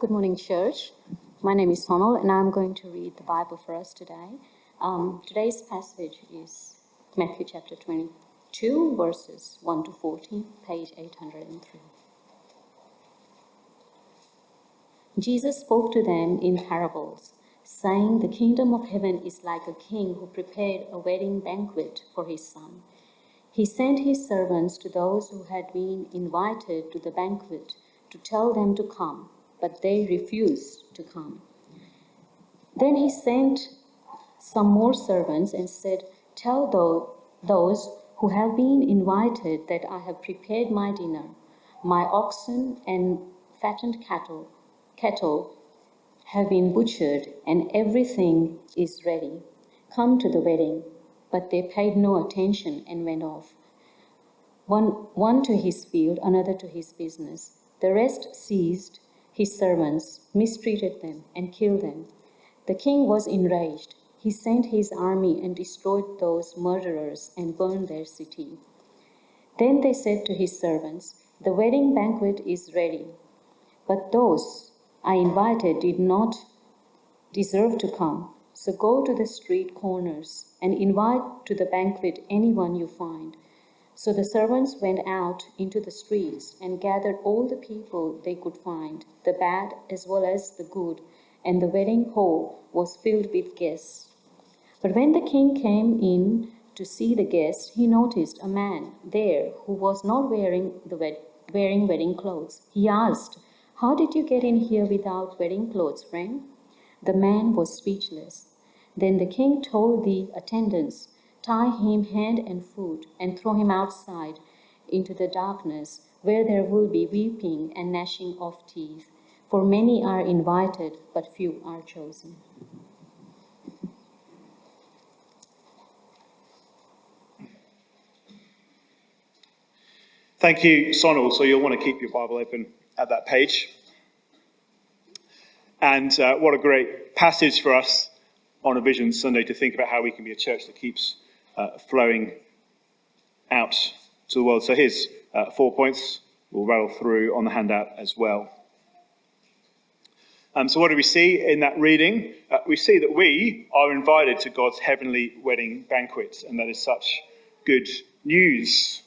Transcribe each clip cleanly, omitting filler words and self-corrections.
Good morning, church. My name is Sonal, and I'm going to read the Bible for us today. Today's passage is Matthew chapter 22, verses 1 to 14, page 803. Jesus spoke to them in parables, saying, "The kingdom of heaven is like a king who prepared a wedding banquet for his son. He sent his servants to those who had been invited to the banquet to tell them to come, but they refused to come. Then he sent some more servants and said, 'Tell those who have been invited that I have prepared my dinner. My oxen and fattened cattle have been butchered, and everything is ready. Come to the wedding.' But they paid no attention and went off, one to his field, another to his business. The rest seized his servants, mistreated them, and killed them. The king was enraged. He sent his army and destroyed those murderers and burned their city. Then they said to his servants, 'The wedding banquet is ready, but those I invited did not deserve to come. So go to the street corners and invite to the banquet anyone you find.' So the servants went out into the streets and gathered all the people they could find, the bad as well as the good, and the wedding hall was filled with guests. But when the king came in to see the guests, he noticed a man there who was not wearing wedding clothes. He asked, 'How did you get in here without wedding clothes, friend?' The man was speechless. Then the king told the attendants, 'Tie him hand and foot and throw him outside into the darkness, where there will be weeping and gnashing of teeth. For many are invited, but few are chosen.'" Thank you, Sonal. So you'll want to keep your Bible open at that page. And what a great passage for us on a Vision Sunday to think about how we can be a church that keeps flowing out to the world. So here's 4 points we'll rattle through on the handout as well. So what do we see in that reading? We see that we are invited to God's heavenly wedding banquet, and that is such good news.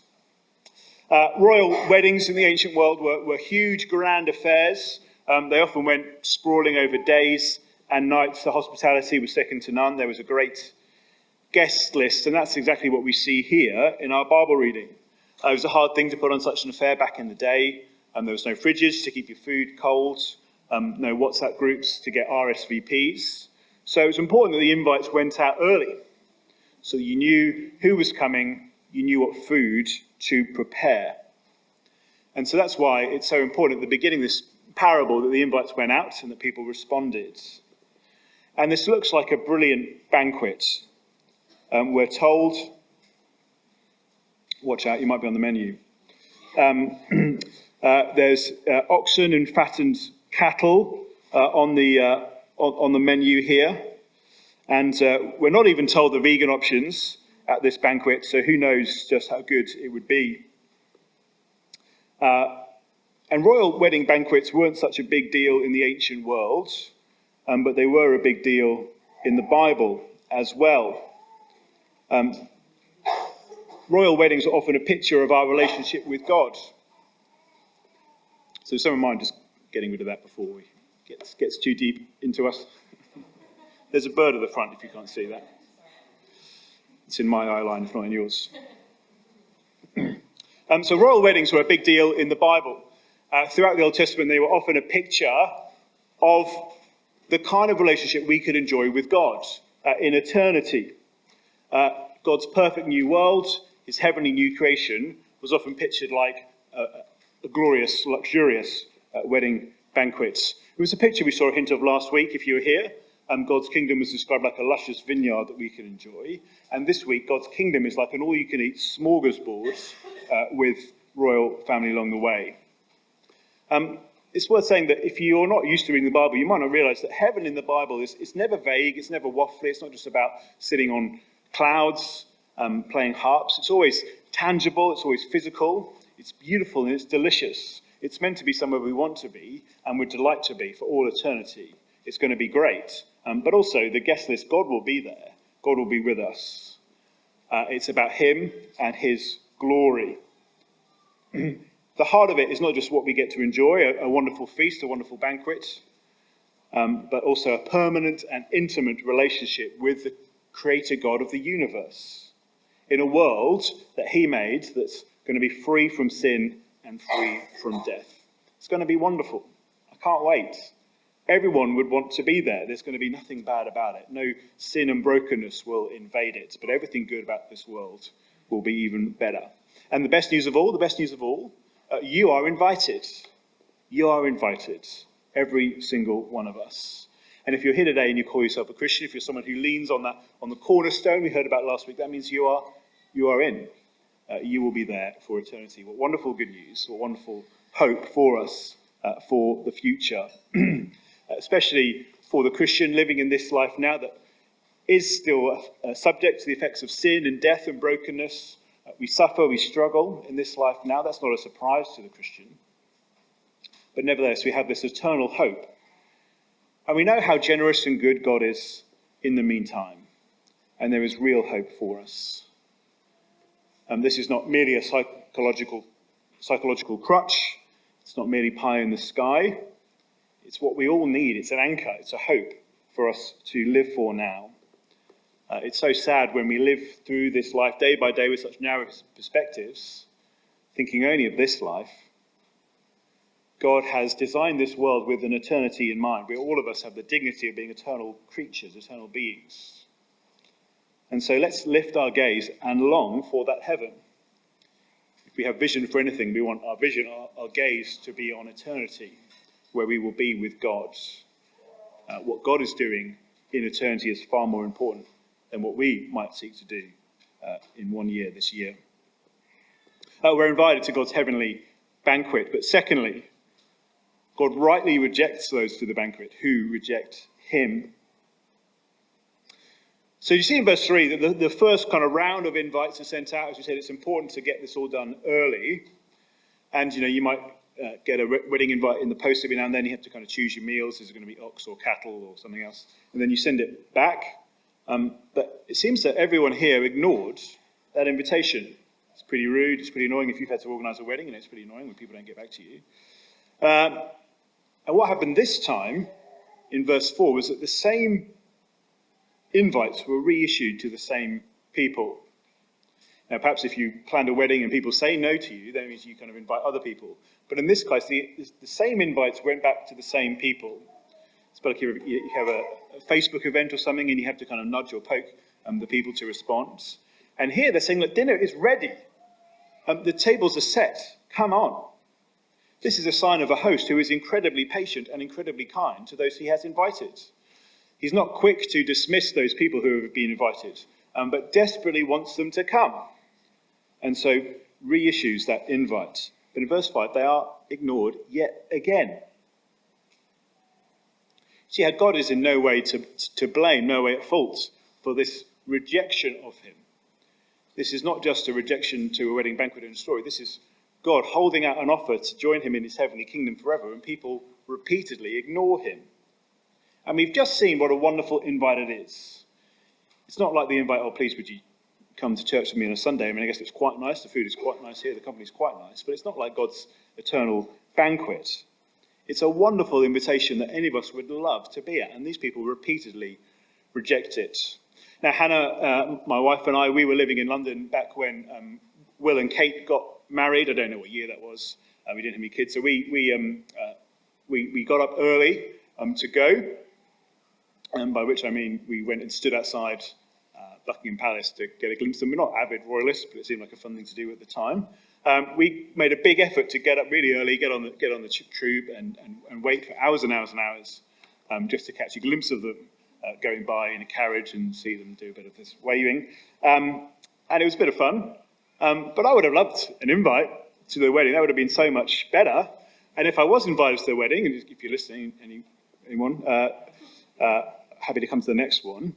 Royal weddings in the ancient world were huge, grand affairs. They often went sprawling over days and nights. The hospitality was second to none. There was a great guest list, and that's exactly what we see here in our Bible reading. It was a hard thing to put on such an affair back in the day. There was no fridges to keep your food cold, no WhatsApp groups to get RSVPs. So it was important that the invites went out early, so you knew who was coming, you knew what food to prepare. And so that's why it's so important at the beginning of this parable that the invites went out and that people responded. And this looks like a brilliant banquet. We're told, watch out, you might be on the menu. There's oxen and fattened cattle on the menu here. And we're not even told the vegan options at this banquet, so who knows just how good it would be. And royal wedding banquets weren't such a big deal in the ancient world, but they were a big deal in the Bible as well. Royal weddings are often a picture of our relationship with God. So some of mine just getting rid of that before it gets too deep into us. There's a bird at the front if you can't see that. It's in my eye line, if not in yours. So royal weddings were a big deal in the Bible. Throughout the Old Testament, they were often a picture of the kind of relationship we could enjoy with God in eternity. God's perfect new world, his heavenly new creation, was often pictured like a glorious, luxurious wedding banquet. It was a picture we saw a hint of last week, if you were here. God's kingdom was described like a luscious vineyard that we can enjoy. And this week, God's kingdom is like an all-you-can-eat smorgasbord with royal family along the way. It's worth saying that if you're not used to reading the Bible, you might not realise that heaven in the Bible it's never vague, it's never waffly, it's not just about sitting on clouds, playing harps. It's always tangible, it's always physical, it's beautiful and it's delicious. It's meant to be somewhere we want to be and would delight to be for all eternity. It's going to be great. But also, the guest list, God will be there. God will be with us. It's about him and his glory. The heart of it is not just what we get to enjoy, a wonderful feast, a wonderful banquet, but also a permanent and intimate relationship with the creator God of the universe in a world that he made that's going to be free from sin and free from death. It's going to be wonderful. I can't wait. Everyone would want to be there. There's going to be nothing bad about it. No sin and brokenness will invade it, but everything good about this world will be even better. And the best news of all, you are invited. You are invited, every single one of us. And if you're here today and you call yourself a Christian, if you're someone who leans on the cornerstone we heard about last week, that means you are in. You will be there for eternity. What wonderful good news, what wonderful hope for us for the future. Especially for the Christian living in this life now that is still subject to the effects of sin and death and brokenness. We suffer, we struggle in this life now. That's not a surprise to the Christian. But nevertheless, we have this eternal hope. And we know how generous and good God is in the meantime. And there is real hope for us. This is not merely a psychological crutch. It's not merely pie in the sky. It's what we all need. It's an anchor. It's a hope for us to live for now. It's so sad when we live through this life day by day with such narrow perspectives, thinking only of this life. God has designed this world with an eternity in mind. All of us have the dignity of being eternal creatures, eternal beings. And so let's lift our gaze and long for that heaven. If we have vision for anything, we want our vision, our gaze to be on eternity, where we will be with God. What God is doing in eternity is far more important than what we might seek to do in 1 year, this year. We're invited to God's heavenly banquet, but secondly, God rightly rejects those to the banquet who reject him. So you see in verse 3 that the first kind of round of invites are sent out. As we said, it's important to get this all done early. And, you might get a wedding invite in the post every now and then. You have to kind of choose your meals. Is it going to be ox or cattle or something else? And then you send it back. But it seems that everyone here ignored that invitation. It's pretty rude. It's pretty annoying if you've had to organise a wedding, and it's pretty annoying when people don't get back to you. And what happened this time, in verse 4, was that the same invites were reissued to the same people. Now, perhaps if you planned a wedding and people say no to you, that means you kind of invite other people. But in this case, the same invites went back to the same people. It's like you have a Facebook event or something and you have to kind of nudge or poke the people to respond. And here they're saying, look, dinner is ready. The tables are set. Come on. This is a sign of a host who is incredibly patient and incredibly kind to those he has invited. He's not quick to dismiss those people who have been invited, but desperately wants them to come. And so reissues that invite. But in verse 5, they are ignored yet again. See how God is in no way to blame, no way at fault for this rejection of him. This is not just a rejection to a wedding banquet in a story. This is God holding out an offer to join him in his heavenly kingdom forever, and people repeatedly ignore him. And we've just seen what a wonderful invite it is. It's not like the invite, oh, please, would you come to church with me on a Sunday? I mean, I guess it's quite nice. The food is quite nice here. The company is quite nice. But it's not like God's eternal banquet. It's a wonderful invitation that any of us would love to be at. And these people repeatedly reject it. Now, Hannah, my wife and I, we were living in London back when Will and Kate got married. I don't know what year that was. We didn't have any kids. So we got up early to go. By which I mean we went and stood outside Buckingham Palace to get a glimpse of them. We're not avid royalists, but it seemed like a fun thing to do at the time. We made a big effort to get up really early, get on the tube and wait for hours and hours and hours just to catch a glimpse of them going by in a carriage and see them do a bit of this waving. And it was a bit of fun. But I would have loved an invite to the wedding. That would have been so much better. And if I was invited to the wedding, and if you're listening, anyone, happy to come to the next one.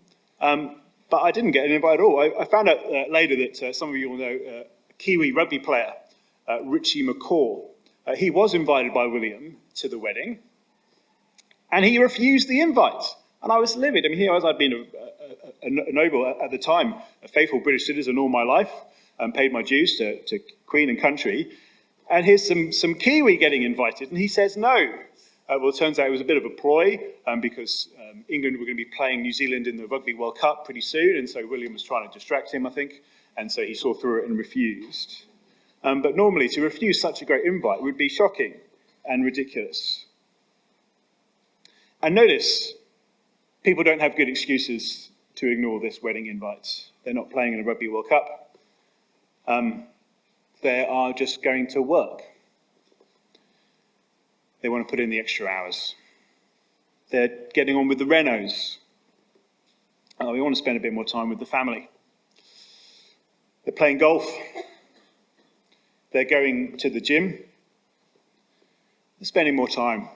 But I didn't get an invite at all. I found out later that some of you will know a Kiwi rugby player, Richie McCaw, He was invited by William to the wedding, and he refused the invite. And I was livid. I mean, here I was, I'd been a noble at the time, a faithful British citizen all my life, and paid my dues to Queen and country. And here's some Kiwi getting invited, and he says no. Well, it turns out it was a bit of a ploy, because England were going to be playing New Zealand in the Rugby World Cup pretty soon, and so William was trying to distract him, I think, and so he saw through it and refused. But normally, to refuse such a great invite would be shocking and ridiculous. And notice, people don't have good excuses to ignore this wedding invite. They're not playing in a Rugby World Cup. They are just going to work. They want to put in the extra hours. They're getting on with the renos. We want to spend a bit more time with the family. They're playing golf. They're going to the gym. They're spending more time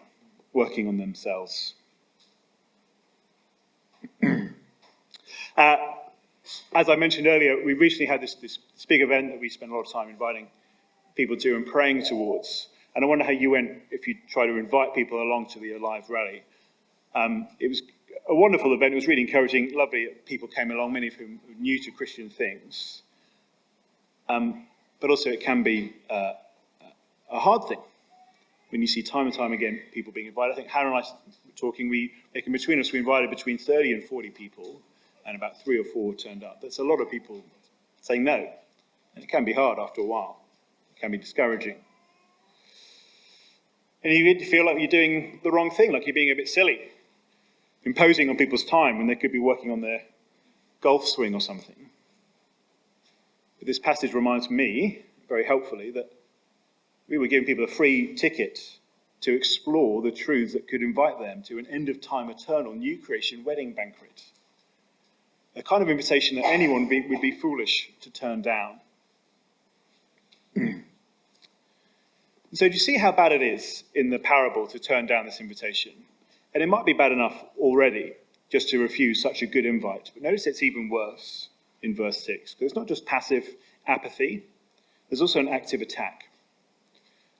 working on themselves. As I mentioned earlier, we recently had this big event that we spent a lot of time inviting people to and praying towards. And I wonder how you went if you try to invite people along to the Alive rally. It was a wonderful event. It was really encouraging. Lovely people came along, many of whom were new to Christian things. But also it can be a hard thing when you see time and time again people being invited. I think Hannah and I were talking, between us, we invited between 30 and 40 people, and about 3 or 4 turned up. That's a lot of people saying no. And it can be hard after a while. It can be discouraging. And you feel like you're doing the wrong thing, like you're being a bit silly, imposing on people's time when they could be working on their golf swing or something. But this passage reminds me, very helpfully, that we were giving people a free ticket to explore the truths that could invite them to an end-of-time, eternal, new creation wedding banquet. A kind of invitation that anyone would be foolish to turn down. So do you see how bad it is in the parable to turn down this invitation? And it might be bad enough already just to refuse such a good invite. But notice it's even worse in verse 6. Because it's not just passive apathy. There's also an active attack.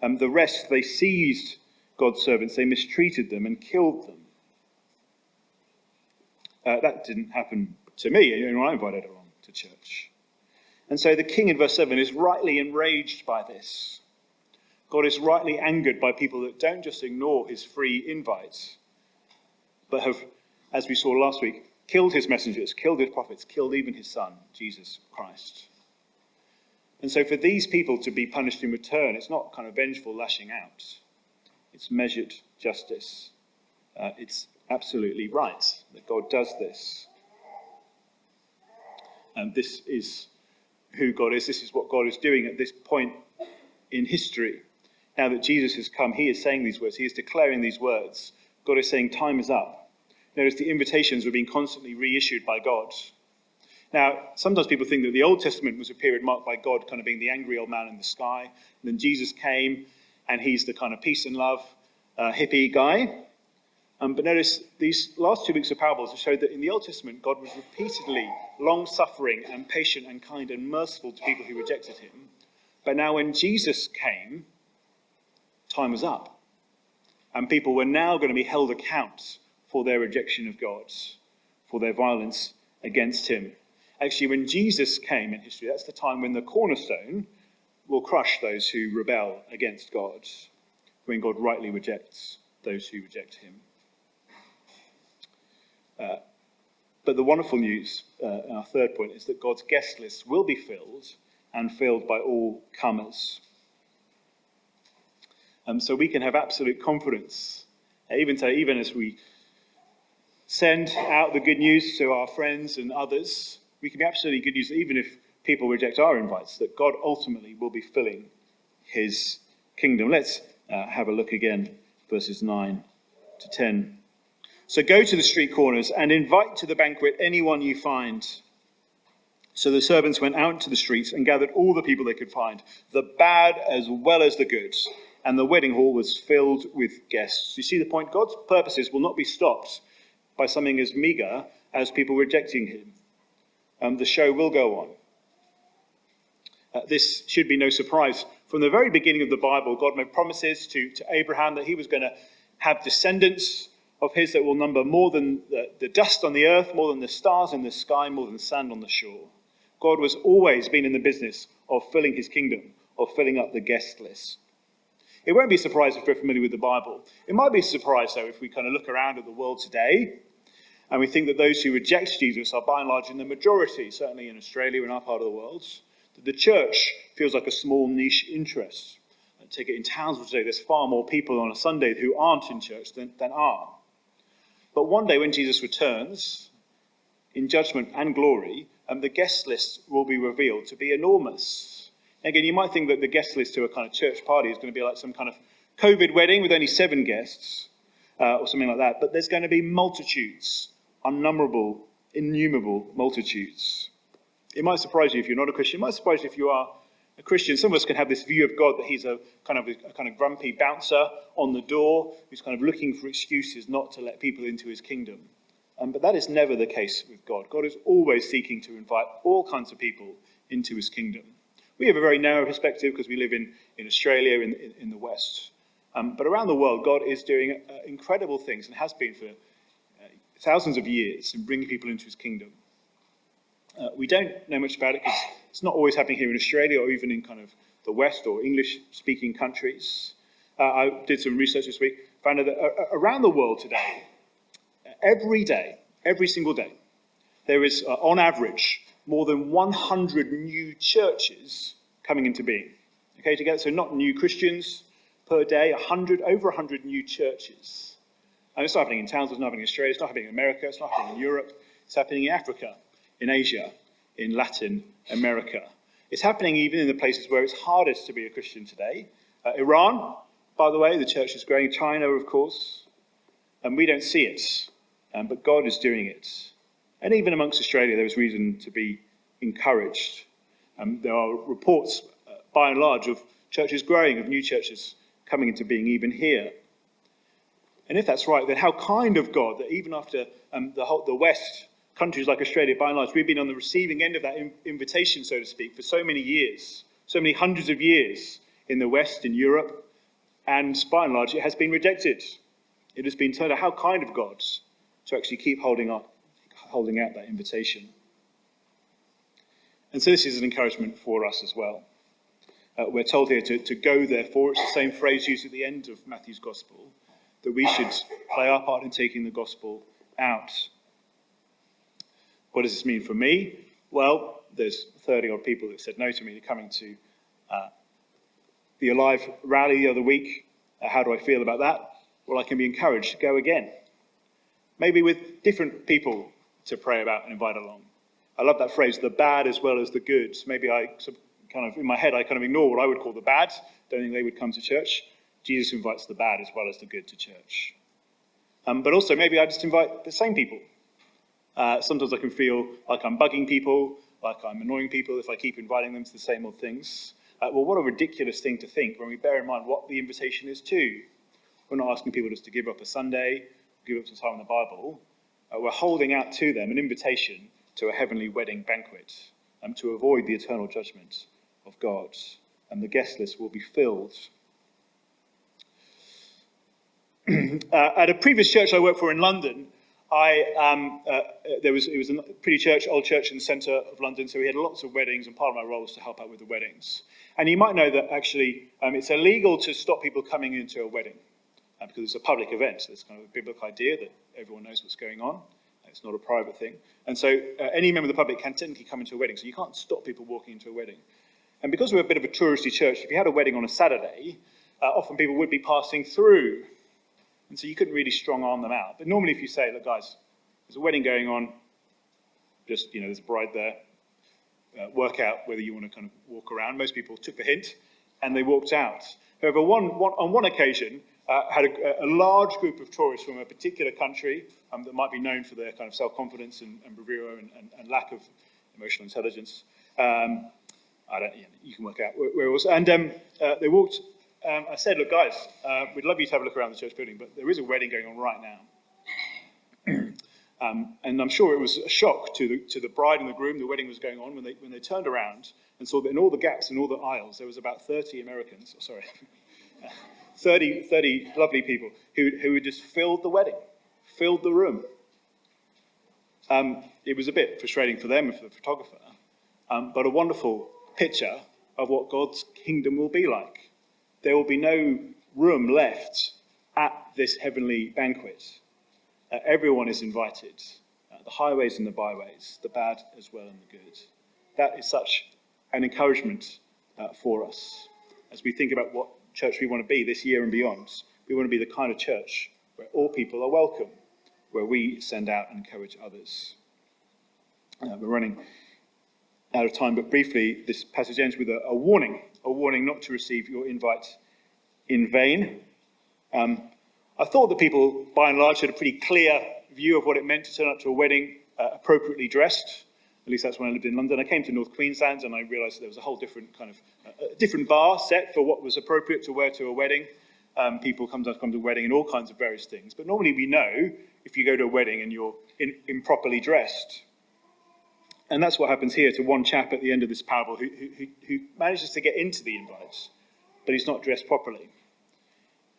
The rest, they seized God's servants, they mistreated them and killed them. That didn't happen to me when I invited along to church. And so the king in verse 7 is rightly enraged by this. God is rightly angered by people that don't just ignore his free invites, but have, as we saw last week, killed his messengers, killed his prophets, killed even his son, Jesus Christ. And so for these people to be punished in return, it's not kind of vengeful lashing out. It's measured justice. It's absolutely right that God does this. And this is who God is. This is what God is doing at this point in history. Now that Jesus has come, he is saying these words. He is declaring these words. God is saying time is up. Notice the invitations were being constantly reissued by God. Now, sometimes people think that the Old Testament was a period marked by God kind of being the angry old man in the sky. And then Jesus came, and he's the kind of peace and love hippie guy. But notice these last 2 weeks of parables have showed that in the Old Testament, God was repeatedly long-suffering and patient and kind and merciful to people who rejected him. But now when Jesus came, time was up. And people were now going to be held account for their rejection of God, for their violence against him. Actually, when Jesus came in history, that's the time when the cornerstone will crush those who rebel against God, when God rightly rejects those who reject him. But the wonderful news, our third point, is that God's guest list will be filled, and filled by all comers. So we can have absolute confidence, even as we send out the good news to our friends and others, we can be absolutely good news that even if people reject our invites, that God ultimately will be filling his kingdom. Let's have a look again, verses 9 to 10. So go to the street corners and invite to the banquet anyone you find. So the servants went out to the streets and gathered all the people they could find, the bad as well as the good. And the wedding hall was filled with guests. You see the point? God's purposes will not be stopped by something as meagre as people rejecting him. The show will go on. This should be no surprise From the very beginning of the Bible, God made promises to Abraham that he was going to have descendants of his that will number more than the dust on the earth, more than the stars in the sky, more than the sand on the shore. God was always been in the business of filling his kingdom, of filling up the guest list. It won't be a surprise if we're familiar with the Bible. It might be a surprise, though, if we kind of look around at the world today and we think that those who reject Jesus are by and large in the majority, certainly in Australia, in our part of the world, that the church feels like a small niche interest. Take it in Townsville today, there's far more people on a Sunday who aren't in church than are. But one day when Jesus returns, in judgment and glory, the guest list will be revealed to be enormous. Again, you might think that the guest list to a kind of church party is going to be like some kind of COVID wedding with only 7 guests, or something like that. But there's going to be multitudes, unnumberable, innumerable multitudes. It might surprise you if you're not a Christian. It might surprise you if you are a Christian. Some of us can have this view of God that he's a kind of grumpy bouncer on the door who's kind of looking for excuses not to let people into his kingdom. But that is never the case with God. God is always seeking to invite all kinds of people into his kingdom. We have a very narrow perspective because we live in Australia, in the West. But around the world, God is doing incredible things and has been for thousands of years in bringing people into his kingdom. We don't know much about it because it's not always happening here in Australia or even in kind of the West or English-speaking countries. I did some research this week, found out that around the world today, every day, every single day, there is, on average, more than 100 new churches coming into being. Okay, together, so not new Christians per day, over 100 new churches. And it's not happening in Townsville, it's not happening in Australia, it's not happening in America, it's not happening in Europe, it's happening in Africa, in Asia, in Latin America. It's happening even in the places where it's hardest to be a Christian today. Iran, by the way, the church is growing. China, of course. And we don't see it, but God is doing it. And even amongst Australia, there is reason to be encouraged. There are reports, by and large, of churches growing, of new churches coming into being even here. And if that's right, then how kind of God that even after the West, countries like Australia, by and large, we've been on the receiving end of that invitation, so to speak, for so many years, so many hundreds of years in the West, in Europe, and by and large, it has been rejected. It has been turned out. How kind of God to actually keep holding out that invitation. And so this is an encouragement for us as well. We're told here to go, therefore. It's the same phrase used at the end of Matthew's Gospel, that we should play our part in taking the gospel out. What does this mean for me? Well, there's 30-odd people that said no to me coming to the Alive rally the other week. How do I feel about that? Well, I can be encouraged to go again. Maybe with different people to pray about and invite along. I love that phrase, the bad as well as the good. Maybe I kind of, in my head, I kind of ignore what I would call the bad. Don't think they would come to church. Jesus invites the bad as well as the good to church. But also, maybe I just invite the same people. Sometimes I can feel like I'm bugging people, like I'm annoying people if I keep inviting them to the same old things. Well, what a ridiculous thing to think when we bear in mind what the invitation is to. We're not asking people just to give up a Sunday, give up some time in the Bible. We're holding out to them an invitation to a heavenly wedding banquet, to avoid the eternal judgment of God. And the guest list will be filled. At a previous church I worked for in London, it was a pretty old church in the centre of London, so we had lots of weddings, and part of my role was to help out with the weddings. And you might know that actually it's illegal to stop people coming into a wedding because it's a public event. So it's kind of a biblical idea that everyone knows what's going on. It's not a private thing. And so any member of the public can technically come into a wedding, so you can't stop people walking into a wedding. And because we're a bit of a touristy church, if you had a wedding on a Saturday, often people would be passing through. And so you couldn't really strong-arm them out. But normally if you say, look, guys, there's a wedding going on, just, there's a bride there, work out whether you want to kind of walk around. Most people took the hint, and they walked out. However, on one occasion, had a large group of tourists from a particular country that might be known for their kind of self-confidence and bravura and lack of emotional intelligence. You can work out where it was. And they walked. I said, look, guys, we'd love you to have a look around the church building, but there is a wedding going on right now. And I'm sure it was a shock to the bride and the groom. The wedding was going on when they turned around and saw that in all the gaps and all the aisles there was about 30 Americans. 30 lovely people who had just filled the wedding, filled the room. It was a bit frustrating for them and for the photographer, but a wonderful picture of what God's kingdom will be like. There will be no room left at this heavenly banquet. Everyone is invited, the highways and the byways, the bad as well and the good. That is such an encouragement for us as we think about what church we want to be this year and beyond. We want to be the kind of church where all people are welcome, where we send out and encourage others. We're running out of time, but briefly, this passage ends with a warning not to receive your invite in vain. I thought that people, by and large, had a pretty clear view of what it meant to turn up to a wedding appropriately dressed. At least that's when I lived in London. I came to North Queensland and I realised that there was a whole different kind of different bar set for what was appropriate to wear to a wedding. People come to a wedding and all kinds of various things. But normally we know if you go to a wedding and you're improperly dressed. And that's what happens here to one chap at the end of this parable who manages to get into the invite, but he's not dressed properly.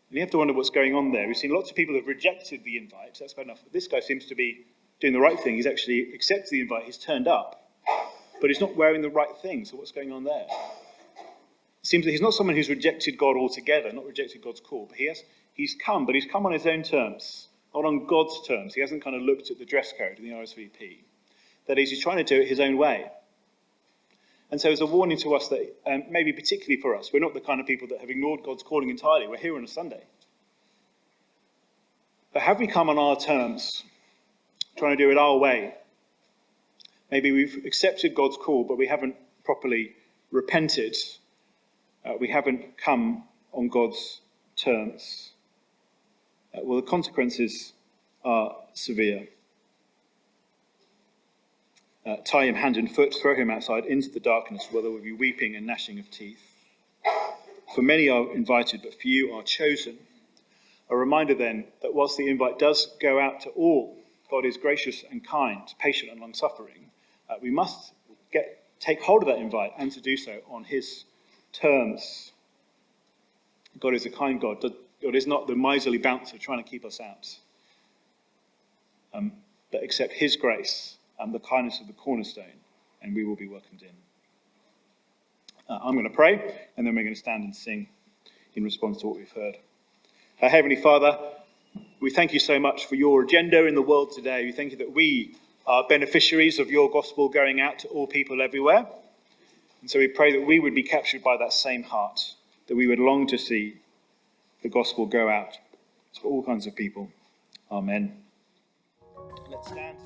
And you have to wonder what's going on there. We've seen lots of people have rejected the invite. That's bad enough. But this guy seems to be doing the right thing. He's actually accepted the invite. He's turned up, but he's not wearing the right thing. So what's going on there? It seems that he's not someone who's rejected God altogether, not rejected God's call, but he's come on his own terms, not on God's terms. He hasn't kind of looked at the dress code in the RSVP. That is, he's trying to do it his own way. And so it's a warning to us that maybe particularly for us, we're not the kind of people that have ignored God's calling entirely. We're here on a Sunday. But have we come on our terms, trying to do it our way? Maybe we've accepted God's call, but we haven't properly repented. We haven't come on God's terms. Well, the consequences are severe. Tie him hand and foot, throw him outside into the darkness where there will be weeping and gnashing of teeth. For many are invited, but few are chosen. A reminder then that whilst the invite does go out to all, God is gracious and kind, patient and long-suffering. We must take hold of that invite and to do so on his terms. God is a kind God. God is not the miserly bouncer trying to keep us out, but accept his grace and the kindness of the cornerstone, and we will be welcomed in. I'm going to pray, and then we're going to stand and sing in response to what we've heard. Heavenly Father, we thank you so much for your agenda in the world today. We thank you that we are beneficiaries of your gospel going out to all people everywhere. And so we pray that we would be captured by that same heart, that we would long to see the gospel go out to all kinds of people. Amen. Let's stand.